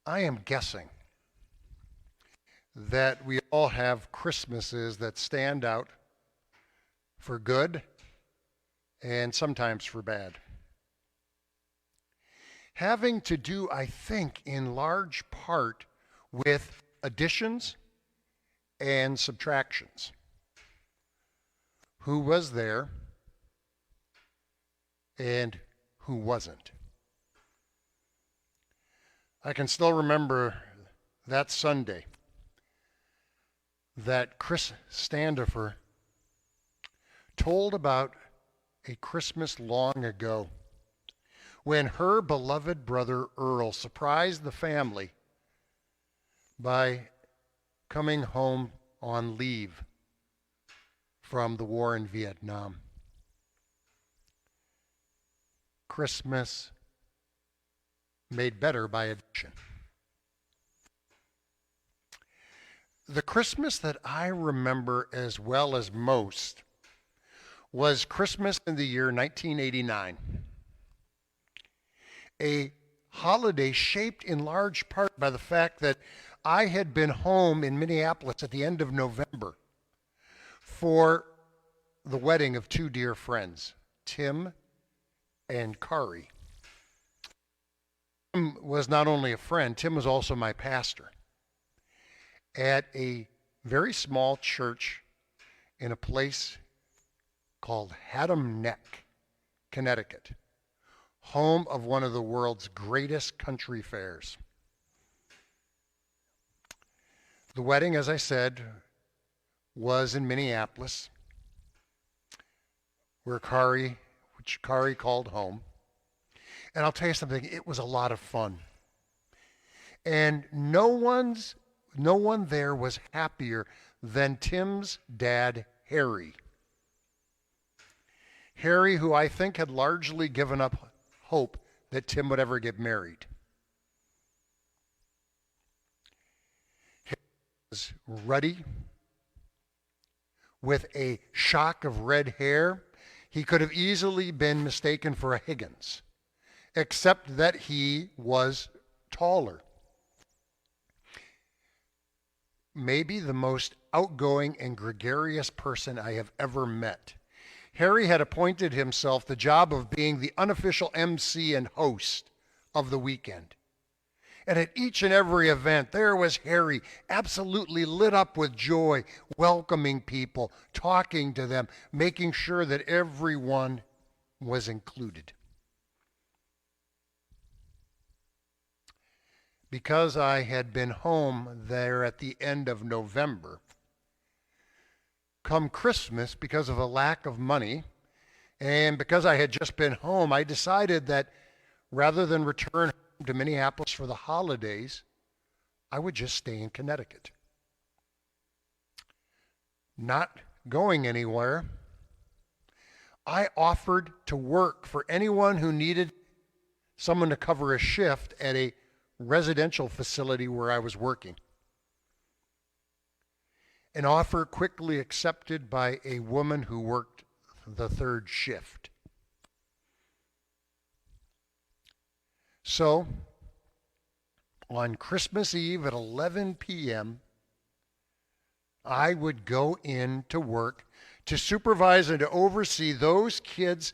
I am guessing that we all have Christmases that stand out for good and sometimes for bad. Having to do, I think, in large part with additions and subtractions. Who was there and who wasn't? I can still remember that Sunday that Chris Standifer told about a Christmas long ago when her beloved brother Earl surprised the family by coming home on leave from the war in Vietnam. Christmas made better by addition. The Christmas that I remember as well as most was Christmas in the year 1989. A holiday shaped in large part by the fact that I had been home in Minneapolis at the end of November for the wedding of two dear friends, Tim and Kari. Tim was not only a friend, Tim was also my pastor at a very small church in a place called Haddam Neck, Connecticut, home of one of the world's greatest country fairs. The wedding, as I said, was in Minneapolis, which Kari called home. And I'll tell you something, it was a lot of fun. And no one there was happier than Tim's dad, Harry. Harry, who I think had largely given up hope that Tim would ever get married. Harry was ruddy, with a shock of red hair. He could have easily been mistaken for a Higgins, except that he was taller. Maybe the most outgoing and gregarious person I have ever met. Harry had appointed himself the job of being the unofficial MC and host of the weekend. And at each and every event, there was Harry, absolutely lit up with joy, welcoming people, talking to them, making sure that everyone was included. Because I had been home there at the end of November, come Christmas, because of a lack of money, and because I had just been home, I decided that rather than return home to Minneapolis for the holidays, I would just stay in Connecticut. Not going anywhere, I offered to work for anyone who needed someone to cover a shift at a residential facility where I was working. An offer quickly accepted by a woman who worked the third shift. So, on Christmas Eve at 11 p.m., I would go in to work to supervise and to oversee those kids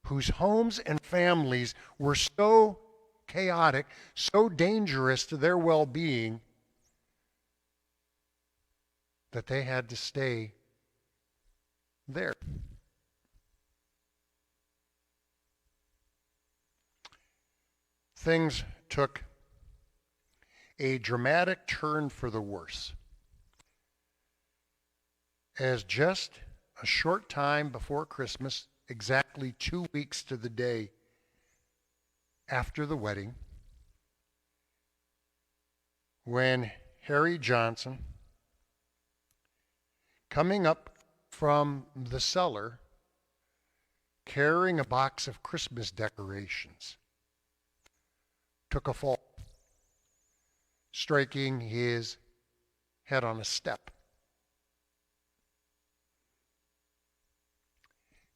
whose homes and families were so chaotic, so dangerous to their well-being that they had to stay there. Things took a dramatic turn for the worse, as just a short time before Christmas, exactly 2 weeks to the day after the wedding, when Harry Johnson, coming up from the cellar, carrying a box of Christmas decorations, took a fall, striking his head on a step.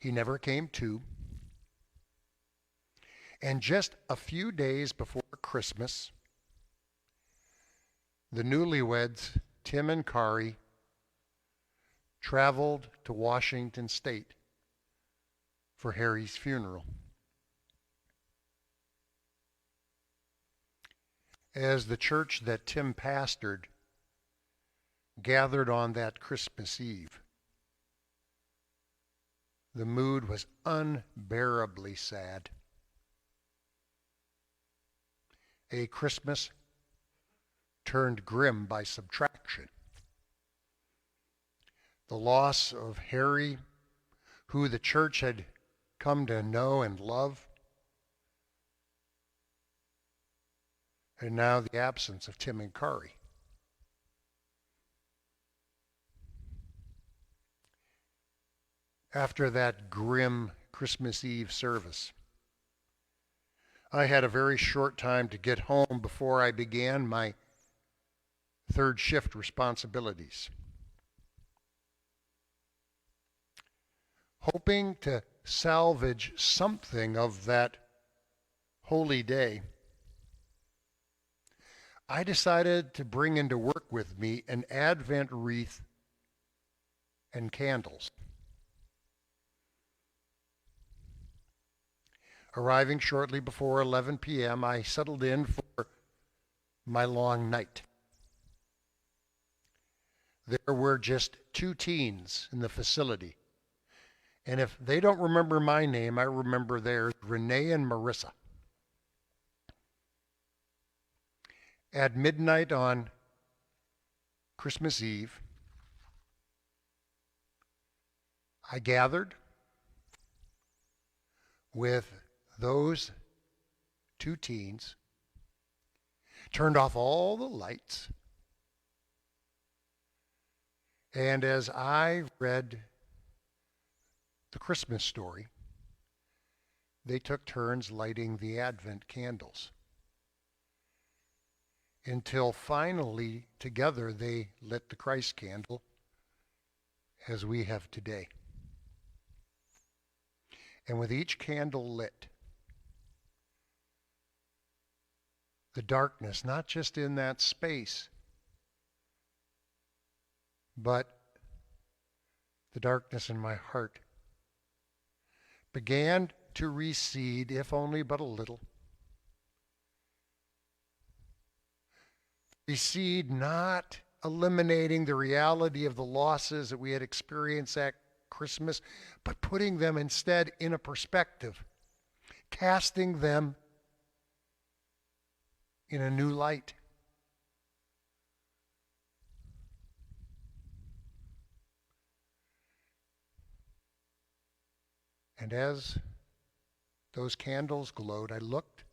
He never came to. And just a few days before Christmas, the newlyweds, Tim and Kari, traveled to Washington State for Harry's funeral. As the church that Tim pastored gathered on that Christmas Eve, the mood was unbearably sad. A Christmas turned grim by subtraction. The loss of Harry, who the church had come to know and love, and now the absence of Tim and Kari. After that grim Christmas Eve service, I had a very short time to get home before I began my third shift responsibilities. Hoping to salvage something of that holy day, I decided to bring into work with me an Advent wreath and candles. Arriving shortly before 11 p.m., I settled in for my long night. There were just 2 teens in the facility. And if they don't remember my name, I remember theirs, Renee and Marissa. At midnight on Christmas Eve, I gathered with those 2 teens, turned off all the lights, and as I read the Christmas story, they took turns lighting the Advent candles until finally together they lit the Christ candle as we have today. And with each candle lit, the darkness, not just in that space, but the darkness in my heart, began to recede, if only but a little. Recede, not eliminating the reality of the losses that we had experienced at Christmas, but putting them instead in a perspective, casting them in a new light. And as those candles glowed, I looked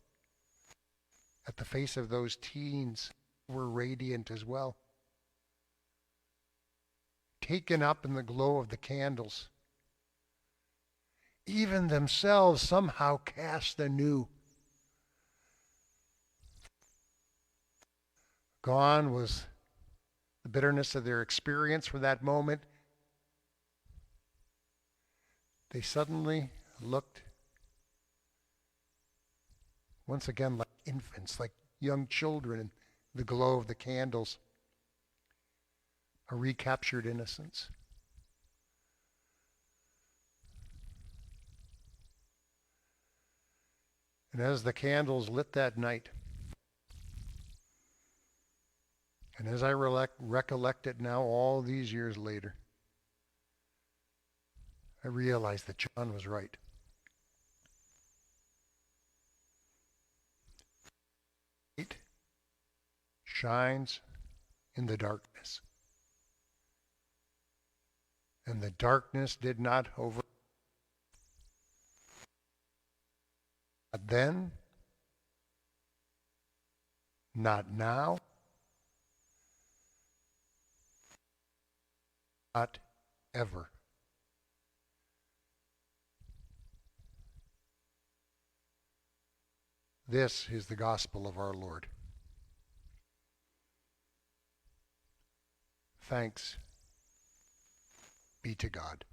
at the face of those teens who were radiant as well, taken up in the glow of the candles, even themselves somehow cast anew. Gone was the bitterness of their experience for that moment. They suddenly looked once again like infants, like young children in the glow of the candles, a recaptured innocence. And as the candles lit that night, and as I recollect it now all these years later, I realized that John was right. Light shines in the darkness, and the darkness did not over. Not then, not now, not ever. This is the gospel of our Lord. Thanks be to God.